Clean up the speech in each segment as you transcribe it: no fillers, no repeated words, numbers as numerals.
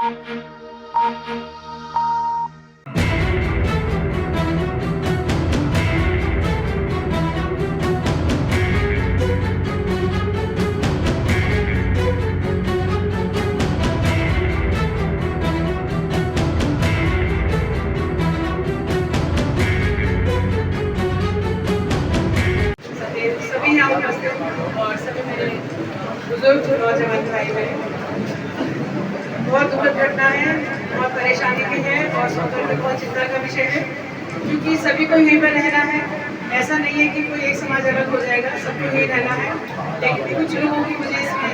सभी यहाँ उपस्थित और सभी मेरे बुजुर्ग नौजवान भाई बहन, बहुत दुखद घटना है, बहुत परेशानी भी है और सोचकर भी बहुत चिंता का विषय है, क्योंकि सभी को यहीं पर रहना है। ऐसा नहीं है कि कोई एक समाज अलग हो जाएगा, सबको यहीं रहना है। लेकिन कुछ लोगों की मुझे इसमें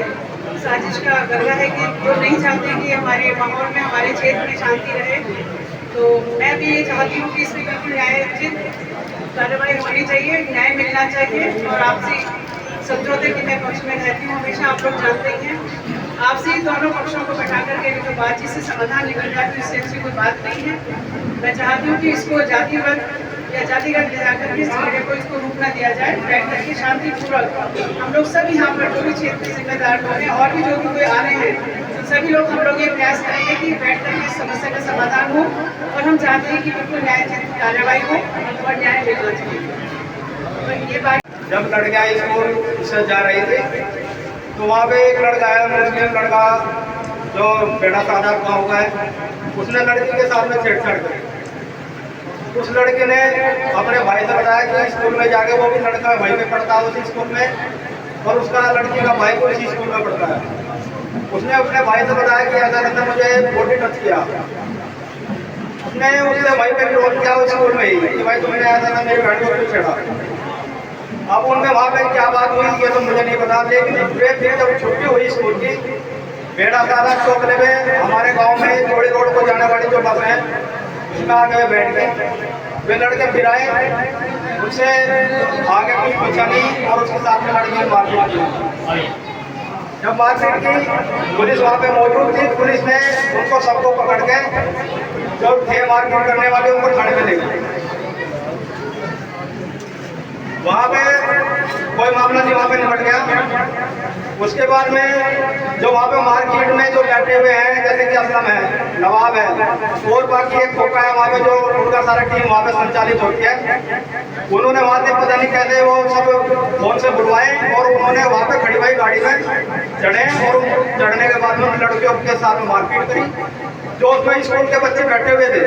साजिश का गर्व है कि जो नहीं चाहते कि हमारे माहौल में, हमारे क्षेत्र में शांति रहे। तो मैं भी ये चाहती हूँ कि इसमें बिल्कुल न्यायोचित कार्रवाई होनी चाहिए, न्याय मिलना चाहिए। और आपसी समझौते के मैं पक्ष में रहती हूँ हमेशा, आप लोग जानते ही हैं। आपसी दोनों पक्षों को बैठा करके जो बातचीत से समाधान निकल जाए तो इससे अच्छी कोई बात नहीं है। मैं चाहती हूँ कि इसको जातिगत या जातिगत ले जाकर के इस झगड़े को इसको रूप न दिया जाए, बैठ करके शांतिपूर्वक हम लोग सब यहाँ पर जो भी क्षेत्र में जिम्मेदार लोग हैं और भी जो भी कोई आ रहे हैं, सभी लोग हम लोग ये प्रयास करेंगे कि बैठ करके इस समस्या का समाधान हो। और हम चाहते हैं कि बिल्कुल न्यायोचित कार्रवाई हो और न्याय मिलना चाहिए। तो ये बात जब लड़कियां स्कूल से जा रही थी तो वहाँ पे एक लड़का है, मुस्लिम लड़का जो बेड़ा सादा गाँव का है, उसने लड़की के साथ में छेड़छाड़ करी। उस लड़के ने अपने भाई से बताया कि स्कूल में जाके, वो भी लड़का वहीं पे पढ़ता है उसी स्कूल में, और उसका लड़की का भाई को इसी स्कूल में पढ़ता है। उसने अपने भाई से बताया कि ऐसा ने मुझे बॉडी टच किया। उसने उससे वहीं पे विरोध किया उस स्कूल में ही कि भाई तुमने ऐसा ना मेरे बहन को क्यों छेड़ा। अब उनमें वहाँ पे क्या बात हुई ये तो मुझे नहीं पता, लेकिन फिर जब छुट्टी हुई स्कूल की, बेड़ा सादा चौकले में हमारे गांव में जोड़ी रोड को जाने वाली जो बस है उसमें आगे बैठ गए। वे लड़के फिर आए, उनसे आगे कुछ पूछा नहीं और उसके साथ में लड़की ने मारपीट की। जब मारपीट की, पुलिस वहाँ पे मौजूद थी। पुलिस ने उनको सबको पकड़ के जो थे मारपीट करने वाले उनको थाने में ले गए। वहाँ पे कोई मामला नहीं, वहाँ पे निपट गया। उसके बाद में जो वहाँ पे मार्केट में जो बैठे हुए हैं, जैसे कि असलम है, नवाब है और बाकी एक खोखा है, वहाँ पे जो उनका सारा टीम वहाँ पे संचालित होती है, उन्होंने वहाँ से पता नहीं कैसे वो सब फोन से बुलवाए और उन्होंने वहाँ पे खड़ी हुई गाड़ी में चढ़े और चढ़ने के बाद में उन लड़कियों के साथ मारपीट करी। जो उसमें स्कूल के बच्चे बैठे हुए थे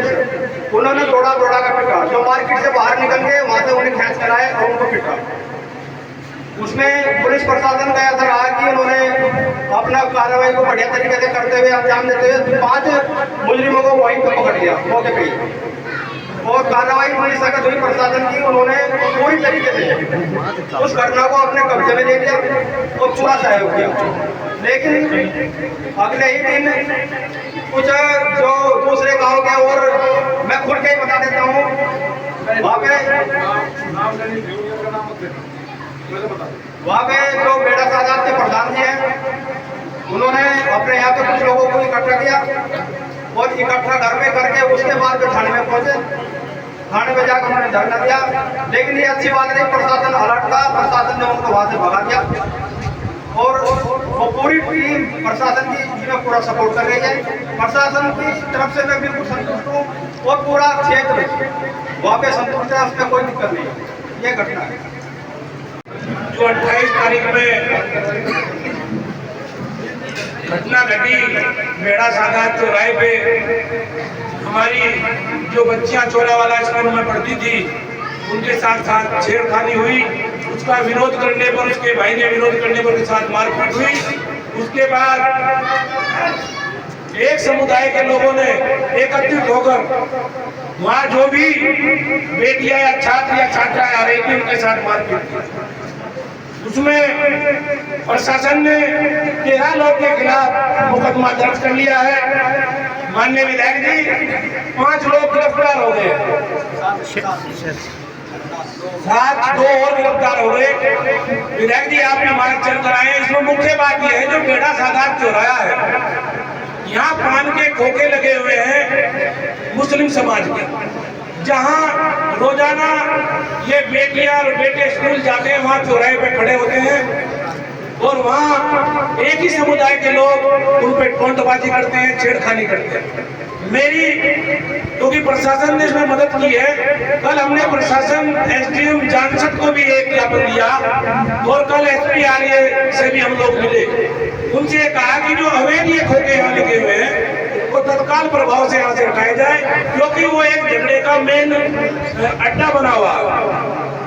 उन्होंने दौड़ा का पिटा। जो मार्केट से बाहर निकल गए वहाँ से उन्हें खींच कर आए और उनको पिटा। उसमें पुलिस प्रशासन का ऐसा रहा कि उन्होंने अपना कार्रवाई को बढ़िया तरीके से करते हुए, अंजाम देते हुए 5 मुजरिमों को वहीं पर पकड़ लिया मौके पे ही। और कार्रवाई पुलिस सख्त हुई प्रशासन की, उन्होंने पूरी तरीके से उस घटना को अपने कब्जे में ले लिया और पूरा सहयोग किया। लेकिन अगले ही दिन कुछ जो दूसरे गांव के, और मैं खुल के ही बता देता हूँ, वहाँ पे जो बेड़ा सादा के प्रधान जी हैं, उन्होंने अपने यहाँ पे कुछ लोगों को इकट्ठा किया और इकट्ठा घर पे करके उसके बाद थाने में पहुंचे। थाने में जाकर उन्होंने धरना दिया। लेकिन ये अच्छी बात नहीं, प्रशासन अलर्ट था, प्रशासन ने उनको वहाँ से भगा दिया और वो पूरी टीम प्रशासन की जिन्हें पूरा सपोर्ट कर रही है। प्रशासन की तरफ से मैं बिल्कुल संतुष्ट हूँ और पूरा क्षेत्र वहाँ पे संतुष्ट है, उसमें कोई दिक्कत नहीं है। ये घटना है जो 28 तारीख में घटना घटी बेड़ा सादा चौराहे पे, हमारी जो बच्चियां चोरावाला स्कूल में पढ़ती थी उनके साथ छेड़खानी हुई। उसका विरोध करने पर, उसके भाई ने विरोध करने पर उसके साथ मारपीट हुई। उसके बाद एक समुदाय के लोगों ने एकत्रित होकर वहाँ जो भी बेटियां या छात्र आ रही थी उनके साथ मारपीट की। उसमें प्रशासन ने 13 लोगों के खिलाफ मुकदमा दर्ज कर लिया है। माननीय विधायक जी 5 लोग गिरफ्तार हो गए, 2 और गिरफ्तार हो गए। विधायक जी आप भी मार्गदर्शन कराएं। इसमें मुख्य बात यह है जो बेड़ा सादा चौराहा है, यहाँ पान के खोखे लगे हुए हैं मुस्लिम समाज के, जहाँ रोजाना ये बेटियां और बेटे स्कूल जाते हैं, वहाँ चौराहे पे खड़े होते हैं और वहाँ एक ही समुदाय के लोग उन पे टोंटबाजी करते हैं, छेड़खानी करते हैं। मेरी क्योंकि प्रशासन ने इसमें मदद की है, कल हमने प्रशासन एसडीएम जानसठ को भी एक ज्ञापन दिया और कल एसपी आर्य से भी हम लोग मिले। उनसे कहा कि जो अवैध ये खोखे यहाँ लगे हुए हैं वो तत्काल प्रभाव से यहाँ से हटाए जाए, क्योंकि वो एक झगड़े का मेन अड्डा बना हुआ है।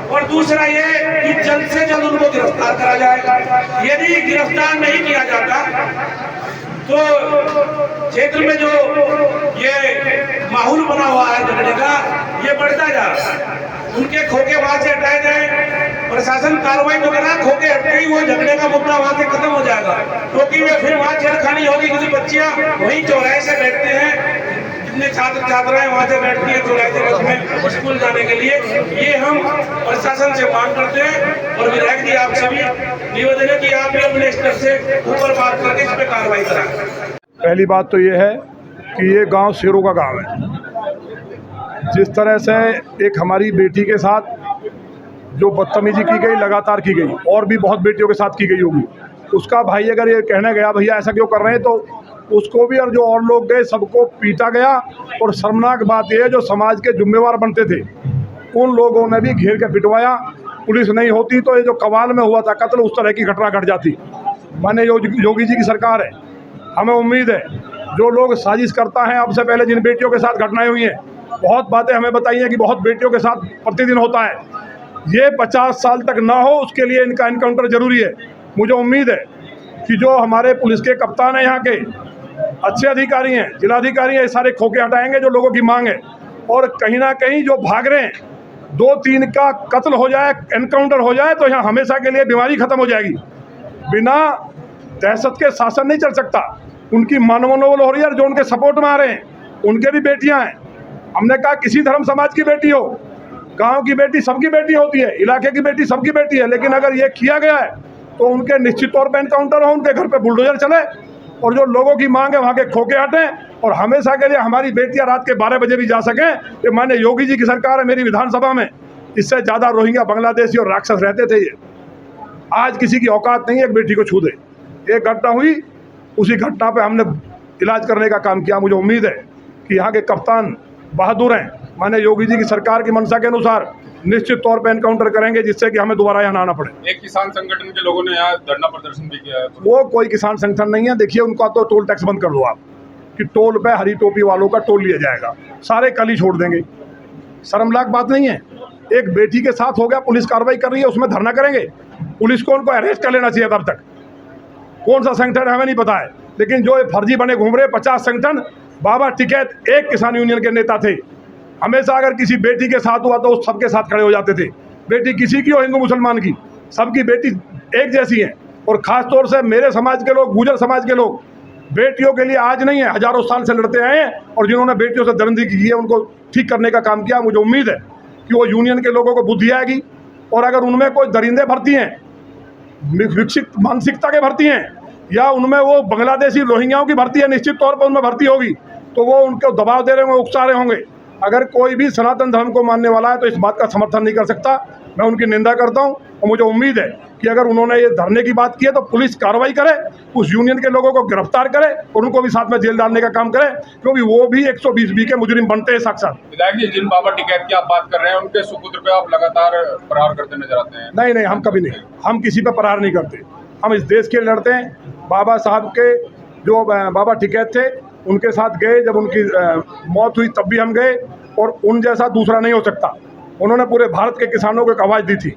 और दूसरा ये कि जल्द से जल्द उनको गिरफ्तार करा जाए। यदि गिरफ्तार नहीं किया जाता तो क्षेत्र में जो ये माहौल बना हुआ है झगड़े का, ये बढ़ता जा रहा है। उनके खोखे वहां से हटाए जाए, प्रशासन कार्रवाई तो करा, खोखे हटते ही वो झगड़े का मुद्दा वहां से खत्म हो जाएगा, क्योंकि वे फिर वहां छेड़खानी होगी, क्योंकि बच्चियां वहीं चौराहे से बैठते हैं, जितने छात्र छात्राएं वहां से बैठती है चौराहे से बस में स्कूल जाने के लिए। ये हम प्रशासन से मांग करते हैं और विधायक जी आपसे भी निवेदन है कि आप भी अपने स्तर से ऊपर बात करके इस पे कार्रवाई कराएं। पहली बात तो ये है कि ये गांव शेरों का गांव है। जिस तरह से एक हमारी बेटी के साथ जो बदतमीजी की गई, लगातार की गई, और भी बहुत बेटियों के साथ की गई होगी, उसका भाई अगर ये कहने गया भैया ऐसा क्यों कर रहे हैं, तो उसको भी और जो और लोग गए सबको पीटा गया। और शर्मनाक बात यह है, जो समाज के जिम्मेवार बनते थे उन लोगों ने भी घेर के पिटवाया। पुलिस नहीं होती तो ये जो कवाल में हुआ था कत्ल, उस तरह की घटना घट जाती। माने योगी जी की सरकार है, हमें उम्मीद है जो लोग साजिश करता है, अब से पहले जिन बेटियों के साथ घटनाएं हुई हैं, बहुत बातें हमें बताई हैं कि बहुत बेटियों के साथ प्रतिदिन होता है, ये 50 साल तक ना हो उसके लिए इनका एनकाउंटर जरूरी है। मुझे उम्मीद है कि जो हमारे पुलिस के कप्तान हैं, यहाँ के अच्छे अधिकारी हैं, जिलाधिकारी हैं, ये सारे खोखे हटाएंगे जो लोगों की मांग है। और कहीं ना कहीं जो भाग रहे हैं, 2-3 का कत्ल हो जाए, एनकाउंटर हो जाए, तो यहाँ हमेशा के लिए बीमारी खत्म हो जाएगी। बिना दहशत के शासन नहीं चल सकता। उनकी मानवनोबल हो रही है, जो उनके सपोर्ट में आ रहे हैं उनके भी बेटियां हैं। हमने कहा किसी धर्म समाज की बेटी हो, गांव की बेटी सबकी बेटी होती है, इलाके की बेटी सबकी बेटी है, लेकिन अगर ये किया गया है तो उनके निश्चित तौर पर एनकाउंटर हो, उनके घर पे बुलडोजर चले और जो लोगों की मांग है वहाँ के खोखे हटें और हमेशा के लिए हमारी बेटियां रात के 12 बजे भी जा सकें। ये माने योगी जी की सरकार है मेरी विधानसभा में, इससे ज़्यादा रोहिंग्या, बांग्लादेशी और राक्षस रहते थे। ये आज किसी की औकात नहीं है एक बेटी को छू दे। एक घटना हुई, उसी घटना पे हमने इलाज करने का काम किया। मुझे उम्मीद है कि यहाँ के कप्तान बहादुर हैं, माने योगी जी की सरकार की मंशा के अनुसार निश्चित तौर पे एनकाउंटर करेंगे, जिससे कि हमें दोबारा यहाँ ना आना पड़े। एक किसान संगठन के लोगों ने यहाँ धरना प्रदर्शन भी किया है। वो कोई किसान संगठन नहीं है। देखिए, उनका तो टोल टैक्स बंद कर दो आप, कि टोल पे हरी टोपी वालों का टोल लिया जाएगा, सारे कल ही छोड़ देंगे। शर्मनाक बात नहीं है? एक बेटी के साथ हो गया, पुलिस कार्रवाई कर रही है, उसमें धरना करेंगे? पुलिस को उनको अरेस्ट कर लेना चाहिए। तब तक कौन सा संगठन हमें नहीं पता है, लेकिन जो ये फर्जी बने घूम रहे 50 संगठन, बाबा टिकैत एक किसान यूनियन के नेता थे। हमेशा अगर किसी बेटी के साथ हुआ तो उस सबके साथ खड़े हो जाते थे। बेटी किसी की हो, हिंदू मुसलमान की, सबकी बेटी एक जैसी है। और ख़ास तौर से मेरे समाज के लोग, गुर्जर समाज के लोग बेटियों के लिए आज नहीं है, हजारों साल से लड़ते आए हैं, और जिन्होंने बेटियों से दरिंदगी की है उनको ठीक करने का काम किया। मुझे उम्मीद है कि वो यूनियन के लोगों को बुद्धि आएगी, और अगर उनमें कोई दरिंदे भर्ती हैं, विकसित मानसिकता के भर्ती हैं, या उनमें वो बांग्लादेशी रोहिंग्याओं की भर्ती है, निश्चित तौर पर उनमें भर्ती होगी, तो वो उनको दबाव दे रहे होंगे, उकसा रहे होंगे। अगर कोई भी सनातन धर्म को मानने वाला है तो इस बात का समर्थन नहीं कर सकता। मैं उनकी निंदा करता हूं, और मुझे उम्मीद है कि अगर उन्होंने ये धरने की बात की है तो पुलिस कार्रवाई करे, उस यूनियन के लोगों को गिरफ्तार करे और उनको भी साथ में जेल डालने का काम करे, क्योंकि वो भी 120B के मुजरिम बनते हैं साक्षात। विधायक जी, जिन बाबा टिकैत की आप बात कर रहे हैं, उनके सुपुत्र पे आप लगातार प्रहार करते नजर आते हैं। नहीं नहीं, हम कभी नहीं, हम किसी पे प्रहार नहीं करते। हम इस देश के लिए लड़ते हैं। बाबा साहब के जो बाबा टिकैत थे, उनके साथ गए, जब उनकी मौत हुई तब भी हम गए, और उन जैसा दूसरा नहीं हो सकता। उन्होंने पूरे भारत के किसानों को एक आवाज़ दी थी।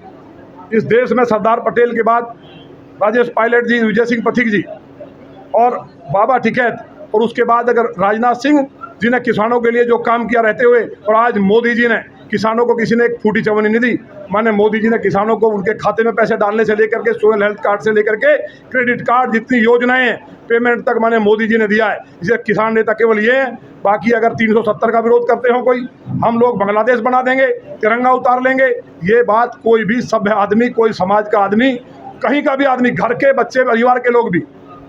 इस देश में सरदार पटेल के बाद राजेश पायलट जी, विजय सिंह पथिक जी और बाबा टिकैत, और उसके बाद अगर राजनाथ सिंह जी ने किसानों के लिए जो काम किया रहते हुए, और आज मोदी जी ने किसानों को किसी ने एक फूटी चवन्नी नहीं दी। माने मोदी जी ने किसानों को उनके खाते में पैसे डालने से लेकर के, सोशल हेल्थ कार्ड से लेकर के क्रेडिट कार्ड, जितनी योजनाएं हैं, पेमेंट तक माने मोदी जी ने दिया है। इसे किसान नेता केवल ये हैं। बाकी अगर 370 का विरोध करते हो कोई, हम लोग बांग्लादेश बना देंगे, तिरंगा उतार लेंगे, ये बात कोई भी सभ्य आदमी, कोई समाज का आदमी, कहीं का भी आदमी, घर के बच्चे, परिवार के लोग भी,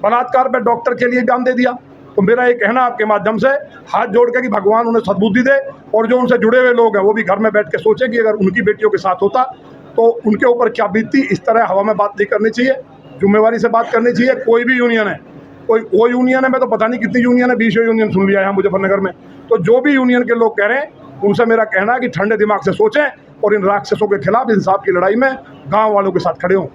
बलात्कार पर डॉक्टर के लिए बयान दे दिया। तो मेरा ये कहना आपके माध्यम से हाथ जोड़ के कि भगवान उन्हें सद्बुद्धि दे, और जो उनसे जुड़े हुए लोग हैं वो भी घर में बैठ के सोचें कि अगर उनकी बेटियों के साथ होता तो उनके ऊपर क्या बीतती। इस तरह हवा में बात नहीं करनी चाहिए। जिम्मेवारी से बात करनी चाहिए। कोई भी यूनियन है, कोई यूनियन है, मैं तो पता नहीं कितनी यूनियन है, 20 यूनियन सुन लिया है मुजफ्फरनगर में। तो जो भी यूनियन के लोग कह रहे हैं उनसे मेरा कहना है कि ठंडे दिमाग से सोचें और इन राक्षसों के खिलाफ इंसाफ की लड़ाई में गाँव वालों के साथ खड़े हों।